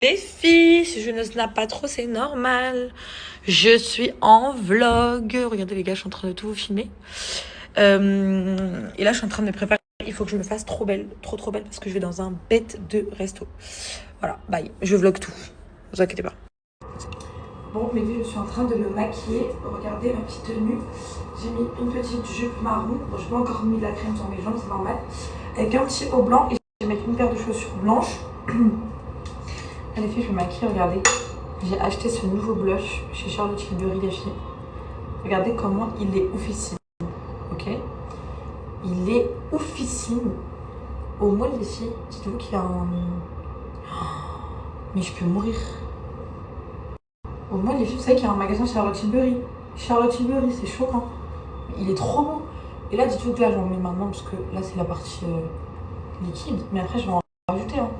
Les filles, si je ne snap pas trop, c'est normal. Je suis en vlog. Regardez les gars, je suis en train de tout vous filmer. Et là, je suis en train de me préparer. Il faut que je me fasse trop belle, trop belle, parce que je vais dans un bête de resto. Voilà, bye. Je vlog tout. Ne vous inquiétez pas. Bon, mes filles, je suis en train de me maquiller. Regardez ma petite tenue. J'ai mis une petite jupe marron. Bon, je n'ai pas encore mis de la crème sur mes jambes, c'est normal. Avec un petit haut blanc et je vais mettre une paire de chaussures blanches. Les filles, je me maquille, regardez. J'ai acheté ce nouveau blush chez Charlotte Tilbury, les filles. Regardez comment il est oufissime. Ok? Il est oufissime. Au moins, les filles, dites-vous qu'il y a un... Mais je peux mourir. Au moins, les filles, vous savez qu'il y a un magasin Charlotte Tilbury. Charlotte Tilbury, c'est choquant. Il est trop beau. Et là, dites-vous que là, j'en mets maintenant parce que là, c'est la partie liquide. Mais après, je vais en rajouter. Hein.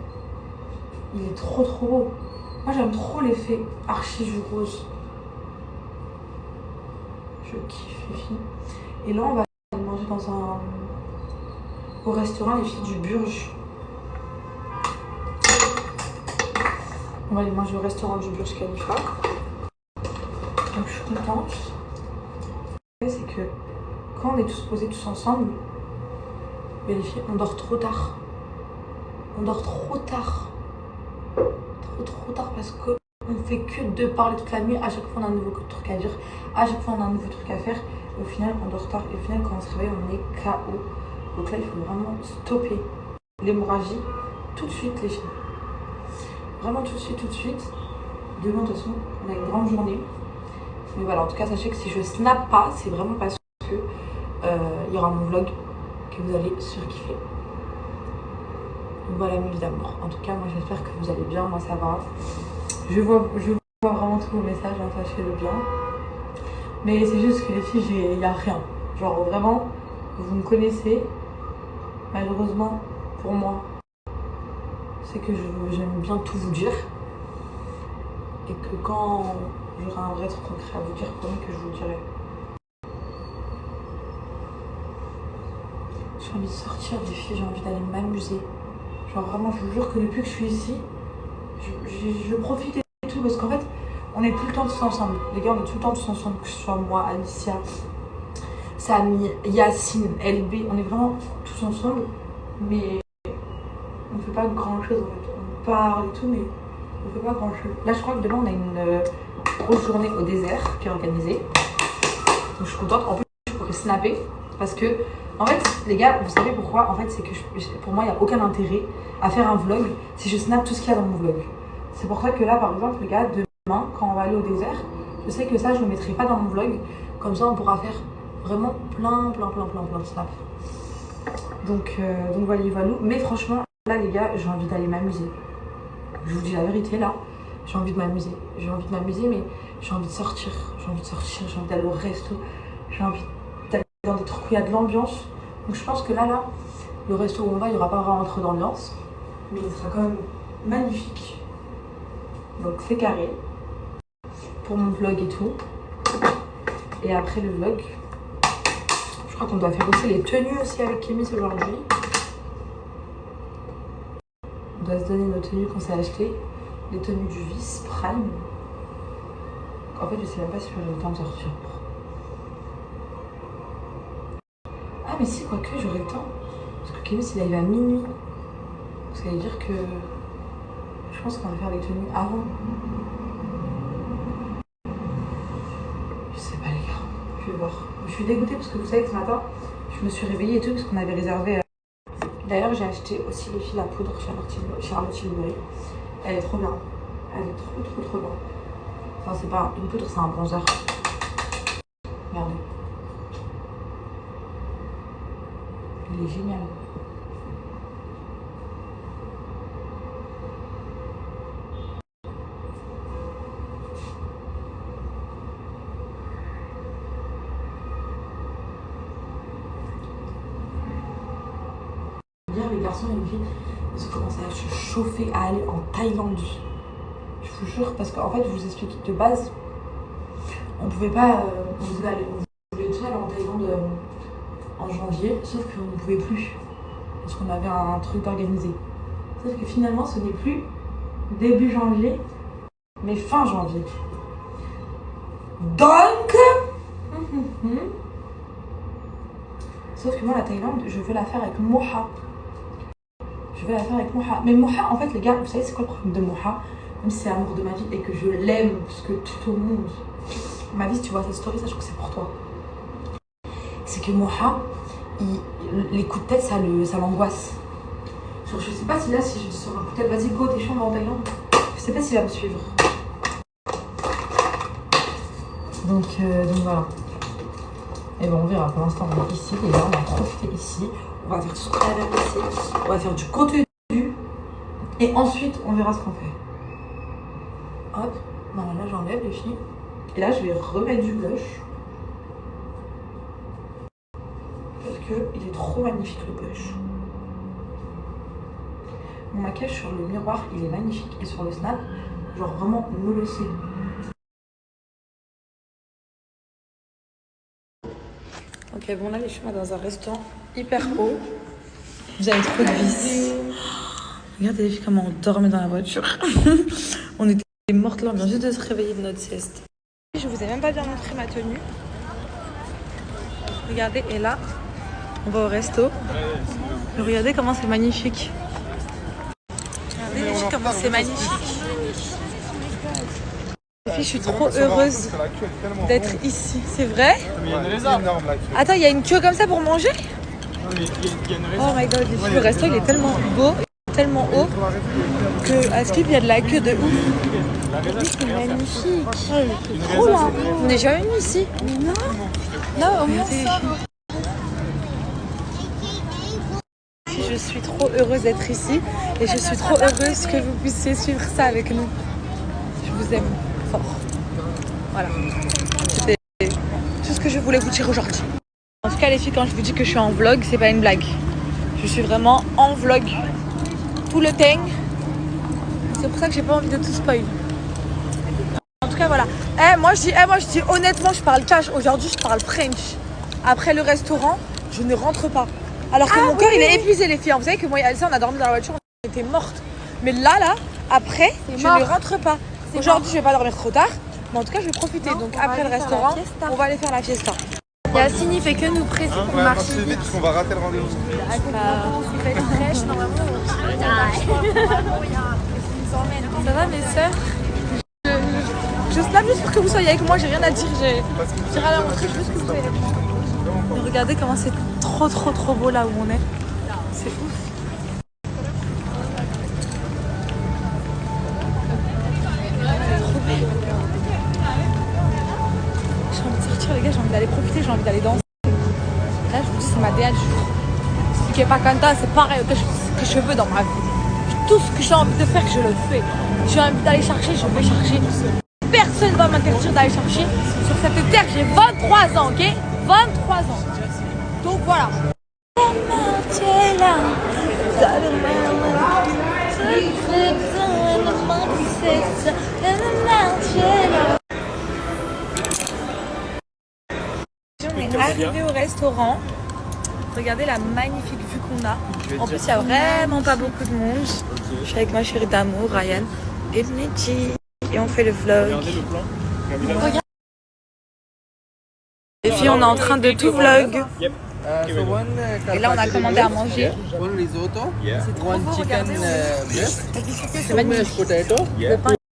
Il est trop beau. Moi, j'aime trop l'effet archi jus rose. Je kiffe, les filles. Et là, on va aller manger au restaurant, les filles du Burj. On va aller manger au restaurant du Burj Khalifa. Donc, je suis contente. C'est que quand on est tous posés tous ensemble, mais les filles, on dort trop tard. On dort trop tard. Trop tard parce qu'on fait que de parler toute la nuit. À chaque fois, on a un nouveau truc à dire. À chaque fois, on a un nouveau truc à faire. Et au final, on dort tard. Et au final, quand on se réveille, on est KO. Donc là, il faut vraiment stopper l'hémorragie tout de suite, les filles. Vraiment tout de suite. Demain, de toute façon, on a une grande journée. Mais voilà, en tout cas, sachez que si je snap pas, c'est vraiment parce que il y aura mon vlog que vous allez surkiffer. Voilà mes vies d'amour. En tout cas, moi j'espère que vous allez bien, moi ça va. Je vois vraiment tous vos messages, hein, sachez-le bien. Mais c'est juste que les filles, il n'y a rien. Genre vraiment, vous me connaissez. Malheureusement, pour moi, c'est que j'aime bien tout vous dire. Et que quand j'aurai un vrai truc concret à vous dire, promis que je vous dirai. J'ai envie de sortir des filles, j'ai envie d'aller m'amuser. Genre vraiment, je vous jure que depuis que je suis ici, je profite et tout. Parce qu'en fait, on est tout le temps tous ensemble. Les gars, on est tout le temps tous ensemble. Que ce soit moi, Alicia, Samy, Yacine, LB. On est vraiment tous ensemble. Mais on ne fait pas grand chose en fait. On parle et tout, mais on ne fait pas grand chose. Là, je crois que demain, on a une grosse journée au désert qui est organisée. Donc je suis contente. En plus, je pourrais snapper. Parce que, en fait, les gars, vous savez pourquoi? En fait, c'est que pour moi, il n'y a aucun intérêt à faire un vlog si je snap tout ce qu'il y a dans mon vlog. C'est pour ça que là, par exemple, les gars, demain, quand on va aller au désert, je sais que ça, je ne le mettrai pas dans mon vlog. Comme ça, on pourra faire vraiment plein de snaps. Donc voilà. Mais franchement, là, les gars, j'ai envie d'aller m'amuser. Je vous dis la vérité, là, j'ai envie de m'amuser. J'ai envie de m'amuser, mais j'ai envie de sortir. J'ai envie d'aller au resto. J'ai envie d'aller dans des trucs où il y a de l'ambiance. Donc je pense que là, le resto où on va, il n'y aura pas vraiment trop d'ambiance. Mais il sera quand même magnifique. Donc c'est carré. Pour mon vlog et tout. Et après le vlog, je crois qu'on doit faire aussi les tenues aussi avec Kémis aujourd'hui. On doit se donner nos tenues qu'on s'est achetées. Les tenues du Vice Prime. En fait, je sais même pas si j'aurai le temps de sortir. Ah mais si, quoique j'aurai le temps. Parce que Kémis il arrive à minuit. Donc ça veut dire que je pense qu'on va faire les tenues avant. Je sais pas les gars, je vais voir. Je suis dégoûtée parce que vous savez que ce matin, je me suis réveillée et tout parce qu'on avait réservé. D'ailleurs, j'ai acheté aussi les filles la poudre Charlotte Tilbury. Elle est trop bien. Elle est trop bien. Enfin, c'est pas une poudre, c'est un bronzer. Regardez. Il est génial. Hier, les garçons et les filles, ils ont commencé à se chauffer à aller en Thaïlande. Je vous jure, parce qu'en fait, je vous explique de base, on pouvait pas. On voulait tous aller en Thaïlande en janvier, sauf qu'on ne pouvait plus. Parce qu'on avait un truc organisé. Sauf que finalement, ce n'est plus début janvier, mais fin janvier. Donc, sauf que moi la Thaïlande, je veux la faire avec Moha. Je vais la faire avec Moha. Mais Moha, en fait, les gars, vous savez c'est quoi le problème de Moha? Même si c'est l'amour de ma vie et que je l'aime, parce que tout au monde. Ma vie, si tu vois cette story, sache que c'est pour toi. C'est que Moha, les coups de tête, ça l'angoisse. Genre, je sais pas si là, si je sors un coup de tête, vas-y, go, t'es chiant, on va en Thaïlande. Je sais pas s'il va me suivre. Donc voilà. Et bon, on verra. Pour l'instant, on est ici. Et là, on va profiter ici. On va faire tout ce qu'on a à faire ici. On va faire du contenu. Et ensuite, on verra ce qu'on fait. Hop. Non, là, j'enlève les filles. Et là, je vais remettre du blush. Parce qu'il est trop magnifique, le blush. Mon maquillage sur le miroir, il est magnifique. Et sur le snap, genre vraiment, nous le sait. Ok, bon là, les filles, on est dans un restaurant hyper haut. Vous avez trop de vis. Regardez les filles comment on dormait dans la voiture. On était mortes là, on vient juste de se réveiller de notre sieste. Je vous ai même pas bien montré ma tenue. Regardez, et là, on va au resto. Et regardez comment c'est magnifique. Regardez les filles comment c'est magnifique. Les filles, je suis trop heureuse d'être ici. C'est vrai? Attends, il y a une queue comme ça pour manger? Oh my god, les filles, le resto il est tellement beau, tellement haut que est-ce qu'il y a de la queue de ouf? Oui, c'est magnifique. C'est trop là. On n'est jamais venu ici. Mais non. Non, au moins ça. Je suis trop heureuse d'être ici et je suis trop heureuse que vous puissiez suivre ça avec nous. Je vous aime fort. Voilà. C'était tout ce que je voulais vous dire aujourd'hui. En tout cas les filles, quand je vous dis que je suis en vlog, c'est pas une blague. Je suis vraiment en vlog. Tout le temps. C'est pour ça que j'ai pas envie de tout spoil. En tout cas voilà. Moi je dis honnêtement, je parle cash. Aujourd'hui je parle French. Après le restaurant, je ne rentre pas. Alors que mon cœur il est épuisé les filles. Vous savez que moi et Alissa on a dormi dans la voiture, on était mortes. Mais là, après, je ne rentre pas. Aujourd'hui je vais pas dormir trop tard. Mais en tout cas je vais profiter. Non, donc après le restaurant, on va aller faire la fiesta. Yacine il fait que nous presser pour marcher vite parce qu'on va rater le rendez-vous. Il fait fraîche normalement. Ça va mes sœurs? Je snap juste pour que vous soyez avec moi, j'ai rien à dire. J'ai rien à montrer, juste que vous soyez avec moi. Mais regardez comment c'est trop beau là où on est. C'est ouf. J'ai envie de sortir les gars, j'ai envie d'aller profiter, j'ai envie d'aller danser. Là je vous dis c'est ma DA du jour. Ce qui est pas Kanta, c'est pareil que je veux dans ma vie. Tout ce que j'ai envie de faire, je le fais. J'ai envie d'aller chercher, je vais chercher. Personne ne va m'interdire d'aller chercher. Sur cette terre, j'ai 23 ans, ok? 23 ans. Donc voilà. On est arrivé au restaurant. Regardez la magnifique vue qu'on a. En plus, il n'y a vraiment pas beaucoup de monde. Je suis avec ma chérie d'amour, Ryan et Nidji. Et on fait le vlog. Les filles, on est en train de tout vlog. Et là, on a commandé à manger. One risotto, C'est trop one beau, chicken regardez. breast, C'est magnifique. potato,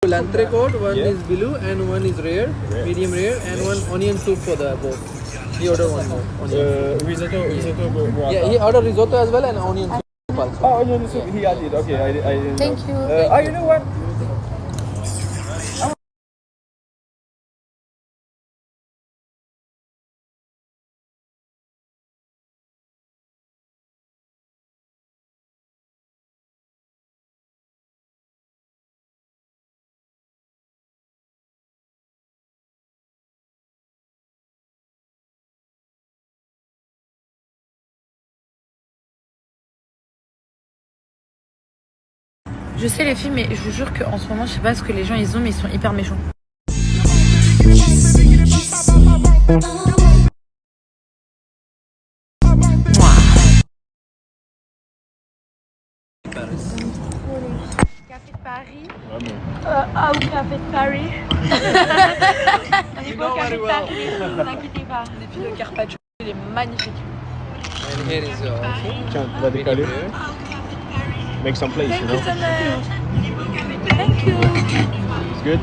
l'entrecôte, one is blue and one is rare, medium rare, and one onion soup for the both. He ordered one more. Risotto. Yeah, he ordered risotto as well and onion soup also. Oh, onion soup. He got it. Okay, I didn't know. Thank you. Oh, you know what? Je sais les filles, mais je vous jure qu'en ce moment, je sais pas ce que les gens ils ont, mais ils sont hyper méchants. Café de Paris. Vraiment. Ah, au café de Paris. On est pas au café de Paris, ne vous inquiétez pas. Les filles de Carpaccio, il est magnifique. And here is also Tiens, tu vas décaler. medium rare. Make some place, Thank you you know. so much. Thank you. It's good.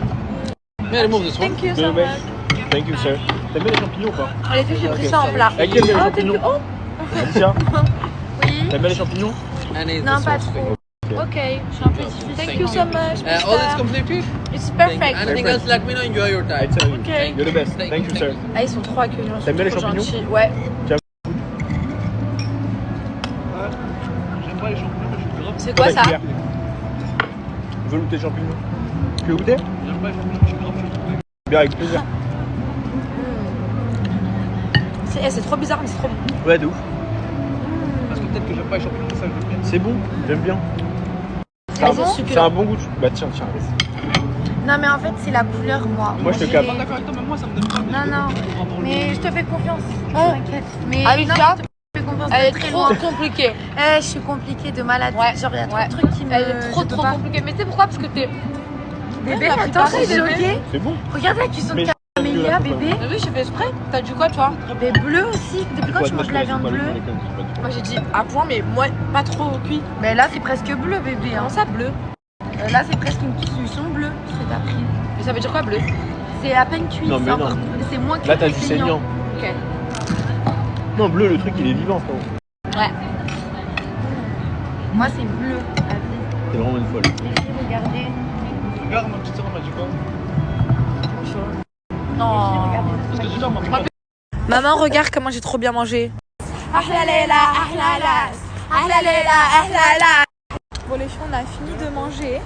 Yeah, remove this one. Thank you so Good, much. mate. Thank you, sir. T'aimes bien les champignons ou pas? Les filles, j'ai pris ça en plat. Avec quel les Oh, thank you. champignons? Oh, Alicia, Oui. t'aimes bien les champignons? And here's Non, this pas one. trop. Ok, je suis un peu difficile. Thank you so much. All is completed? It's Thank you. perfect. Anything else, let me know. Enjoy your I time. tell you. Okay. You're the best. Thank you, sir. Ah, ils sont trop accueillants. T'aimes bien les trop champignons? gentils. Ouais. J'aime pas les champignons, mais je suis grave. C'est quoi ça? Je veux goûter les champignons. Tu veux goûter? J'aime pas les champignons, mais je suis grave chaud. Bien, avec plaisir. C'est trop bizarre, mais c'est trop bon. Ouais, de ouf. Parce que peut-être que j'aime pas les champignons, ça je le fais. C'est bon, j'aime bien. C'est bon? C'est un bon goût. Bah tiens, tiens. Non, mais en fait, c'est la couleur, moi. Moi, je te j'ai- capte. D'accord avec toi, même moi ça me donne pas. Non, non. Mais je te fais confiance. T'inquiète. Mais Alicia, non, je te fais confiance Elle de est très trop loin. compliquée. Je suis compliquée de malade. Ouais, Genre, il y a trop ouais. de trucs qui me. Elle est trop je peux trop pas. compliquée. Mais tu sais pourquoi? Parce que t'es. Bébé, la plupart, attends, c'est c'est bleu. ok. C'est bon. Regarde la cuisson de Mais Camélia, bébé. Mais oui, j'ai fait exprès. T'as dit quoi toi? Des bleus aussi. Depuis quand tu manges de la viande bleue? Moi j'ai dit à point, mais moi pas trop cuit. Mais là, c'est presque bleu, bébé. Hein. Comment ça bleu? Là, c'est presque une cuisson bleue. Ce que t'as pris. Mais ça veut dire quoi bleu? C'est à peine cuit. Non, mais c'est encore- non. C'est moins cuit. Là, t'as que du saignant. saignant. Ok. Non, bleu, le truc, il est vivant, frérot. Ouais. Moi, c'est bleu. Ah, T'es vraiment une folle. regardez. Regarde, ma petite soeur m'a dit quoi? Non. Parce que déjà, moi, Maman, regarde comment j'ai trop bien mangé. Bon les filles, on a fini de manger.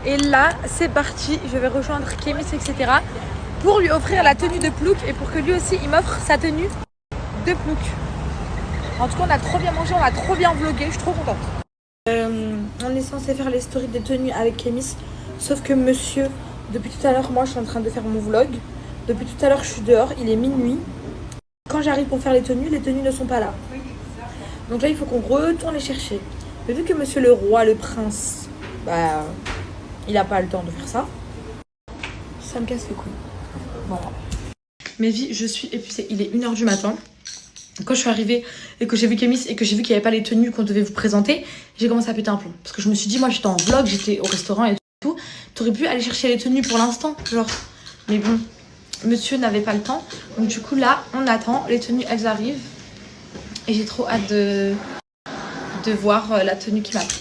Et là, c'est parti. Je vais rejoindre Kémis, etc. pour lui offrir la tenue de Plouc et pour que lui aussi, il m'offre sa tenue de Plouc. En tout cas, on a trop bien mangé, on a trop bien vlogué. Je suis trop contente. On est censé faire les stories des tenues avec Kémis. Sauf que monsieur, depuis tout à l'heure, moi, je suis en train de faire mon vlog. Depuis tout à l'heure, je suis dehors. Il est minuit. Quand j'arrive pour faire les tenues ne sont pas là. Donc là, il faut qu'on retourne les chercher. Mais vu que monsieur le roi, le prince, bah, il a pas le temps de faire ça, ça me casse les couilles. Bon. Mes vies, je suis épuisée. Il est 1h du matin. Quand je suis arrivée et que j'ai vu Kémis et que j'ai vu qu'il n'y avait pas les tenues qu'on devait vous présenter, j'ai commencé à péter un plomb. Parce que je me suis dit, moi j'étais en vlog, j'étais au restaurant et tout. T'aurais pu aller chercher les tenues pour l'instant, genre. Mais bon, monsieur n'avait pas le temps. Donc du coup là, on attend. Les tenues, elles arrivent. Et j'ai trop hâte de voir la tenue qu'il m'a pris.